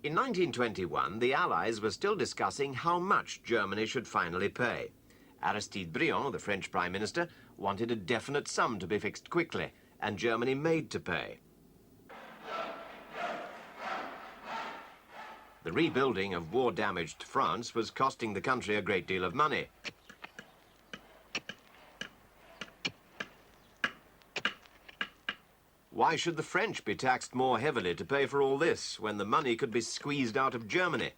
In 1921, the Allies were still discussing how much Germany should finally pay. Aristide Briand, the French Prime Minister, wanted a definite sum to be fixed quickly, and Germany made to pay. The rebuilding of war-damaged France was costing the country a great deal of money. Why should the French be taxed more heavily to pay for all this when the money could be squeezed out of Germany?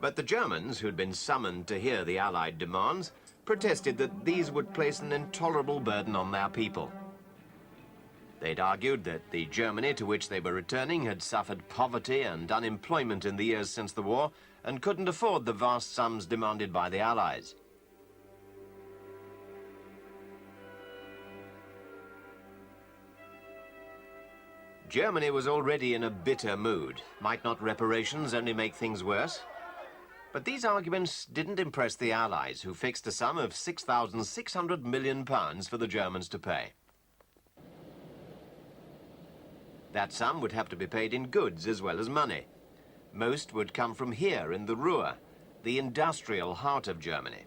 But the Germans, who'd been summoned to hear the Allied demands, protested that these would place an intolerable burden on their people. They'd argued that the Germany to which they were returning had suffered poverty and unemployment in the years since the war and couldn't afford the vast sums demanded by the Allies. Germany was already in a bitter mood. Might not reparations only make things worse? But these arguments didn't impress the Allies, who fixed a sum of £6,600 million for the Germans to pay. That sum would have to be paid in goods as well as money. Most would come from here in the Ruhr, the industrial heart of Germany.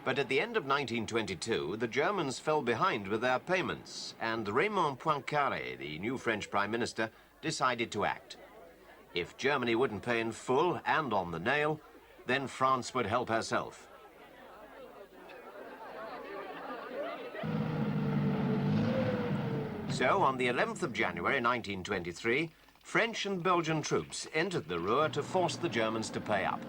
But at the end of 1922, the Germans fell behind with their payments, and Raymond Poincaré, the new French Prime Minister, decided to act. If Germany wouldn't pay in full and on the nail, then France would help herself. So, on the 11th of January 1923, French and Belgian troops entered the Ruhr to force the Germans to pay up.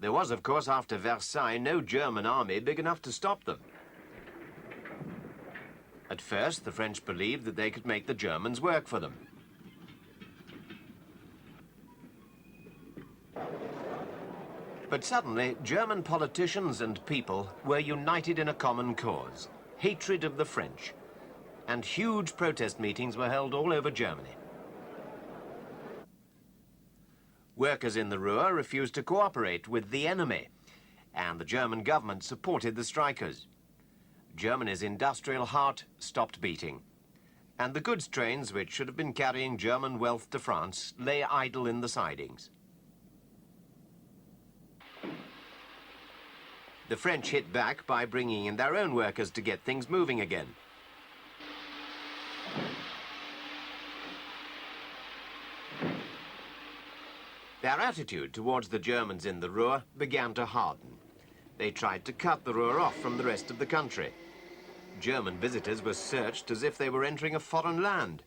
There was, of course, after Versailles, no German army big enough to stop them. At first, the French believed that they could make the Germans work for them. But suddenly, German politicians and people were united in a common cause, hatred of the French, and huge protest meetings were held all over Germany. Workers in the Ruhr refused to cooperate with the enemy, and the German government supported the strikers. Germany's industrial heart stopped beating, and the goods trains, which should have been carrying German wealth to France, lay idle in the sidings. The French hit back by bringing in their own workers to get things moving again. Their attitude towards the Germans in the Ruhr began to harden. They tried to cut the Ruhr off from the rest of the country. German visitors were searched as if they were entering a foreign land.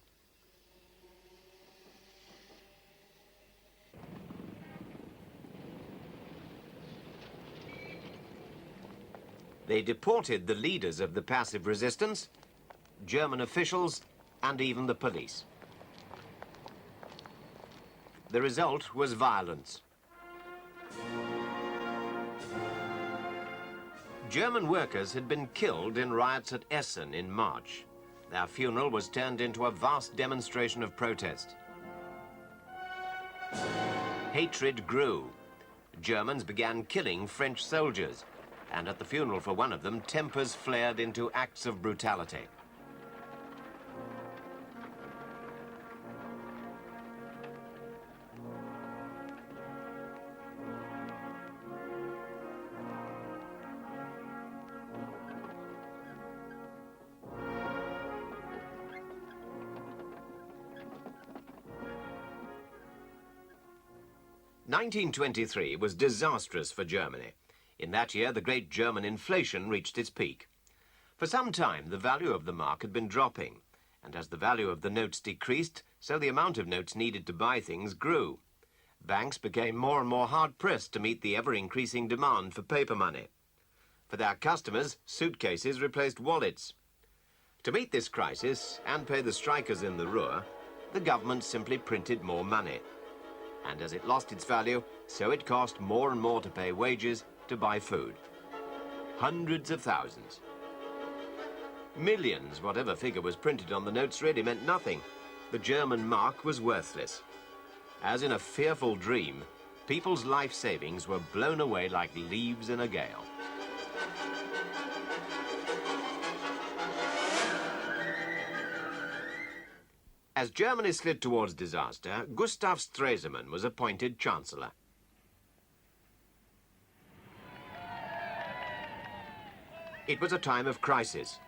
They deported the leaders of the passive resistance, German officials, and even the police. The result was violence. German workers had been killed in riots at Essen in March. Their funeral was turned into a vast demonstration of protest. Hatred grew. Germans began killing French soldiers, and at the funeral for one of them, tempers flared into acts of brutality. (1923) was disastrous for Germany. In that year, the great German inflation reached its peak. For some time, the value of the mark had been dropping, and as the value of the notes decreased, so the amount of notes needed to buy things grew. Banks became more and more hard-pressed to meet the ever-increasing demand for paper money. For their customers, suitcases replaced wallets. To meet this crisis and pay the strikers in the Ruhr, the government simply printed more money. And as it lost its value, so it cost more and more to pay wages, to buy food. Hundreds of thousands. Millions, whatever figure was printed on the notes, really meant nothing. The German mark was worthless. As in a fearful dream, people's life savings were blown away like leaves in a gale. As Germany slid towards disaster, Gustav Stresemann was appointed Chancellor. It was a time of crisis.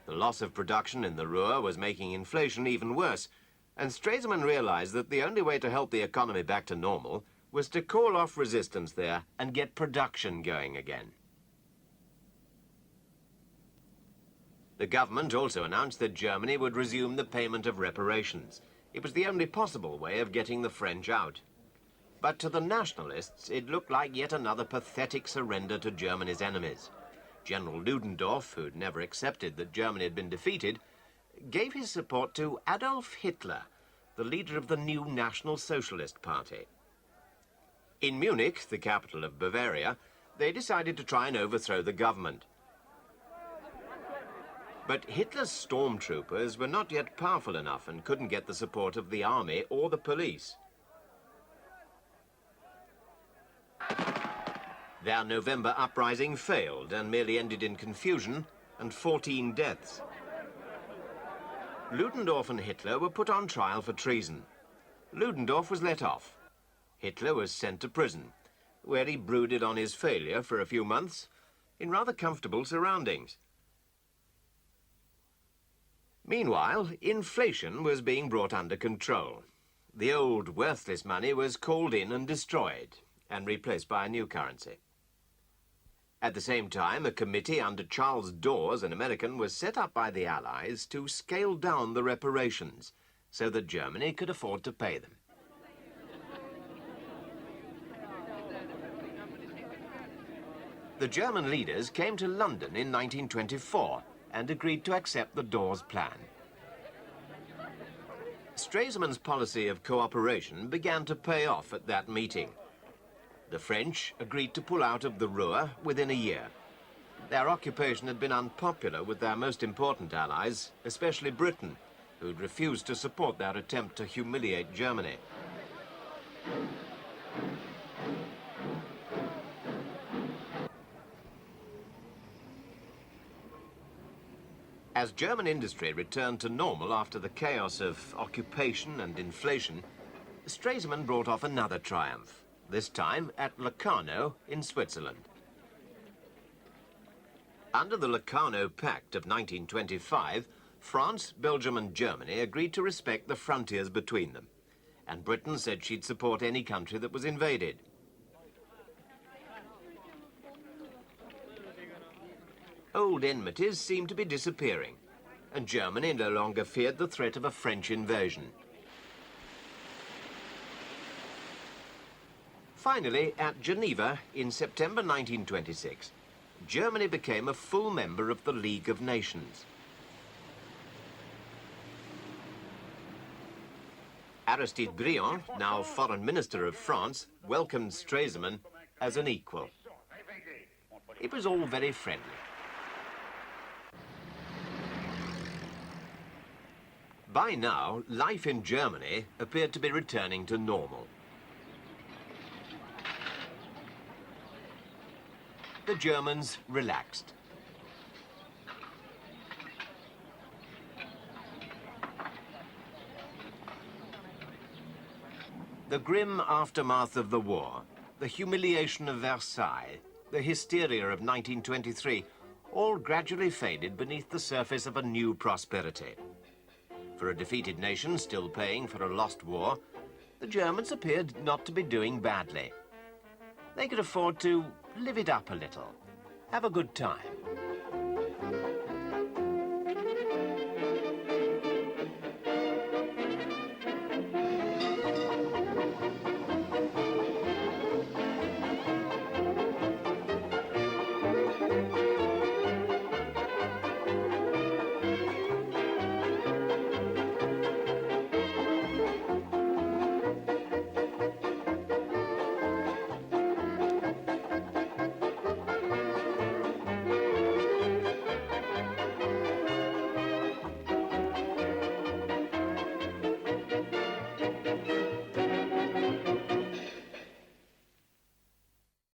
The loss of production in the Ruhr was making inflation even worse, and Stresemann realized that the only way to help the economy back to normal was to call off resistance there and get production going again. The government also announced that Germany would resume the payment of reparations. It was the only possible way of getting the French out. But to the nationalists, it looked like yet another pathetic surrender to Germany's enemies. General Ludendorff, who'd never accepted that Germany had been defeated, gave his support to Adolf Hitler, the leader of the new National Socialist Party. In Munich, the capital of Bavaria, they decided to try and overthrow the government. But Hitler's stormtroopers were not yet powerful enough and couldn't get the support of the army or the police. Their November uprising failed and merely ended in confusion and 14 deaths. Ludendorff and Hitler were put on trial for treason. Ludendorff was let off. Hitler was sent to prison, where he brooded on his failure for a few months in rather comfortable surroundings. Meanwhile, inflation was being brought under control. The old worthless money was called in and destroyed and replaced by a new currency. At the same time, a committee under Charles Dawes, an American, was set up by the Allies to scale down the reparations so that Germany could afford to pay them. The German leaders came to London in 1924 and agreed to accept the Dawes plan. Stresemann's policy of cooperation began to pay off at that meeting. The French agreed to pull out of the Ruhr within a year. Their occupation had been unpopular with their most important allies, especially Britain, who'd refused to support their attempt to humiliate Germany. As German industry returned to normal after the chaos of occupation and inflation, Stresemann brought off another triumph, this time at Locarno in Switzerland. Under the Locarno Pact of 1925, France, Belgium and Germany agreed to respect the frontiers between them, and Britain said she'd support any country that was invaded. Old enmities seemed to be disappearing, and Germany no longer feared the threat of a French invasion. Finally, at Geneva in September 1926, Germany became a full member of the League of Nations. Aristide Briand, now Foreign Minister of France, welcomed Stresemann as an equal. It was all very friendly. By now, life in Germany appeared to be returning to normal. The Germans relaxed. The grim aftermath of the war, the humiliation of Versailles, the hysteria of 1923, all gradually faded beneath the surface of a new prosperity. For a defeated nation still paying for a lost war, the Germans appeared not to be doing badly. They could afford to live it up a little, have a good time.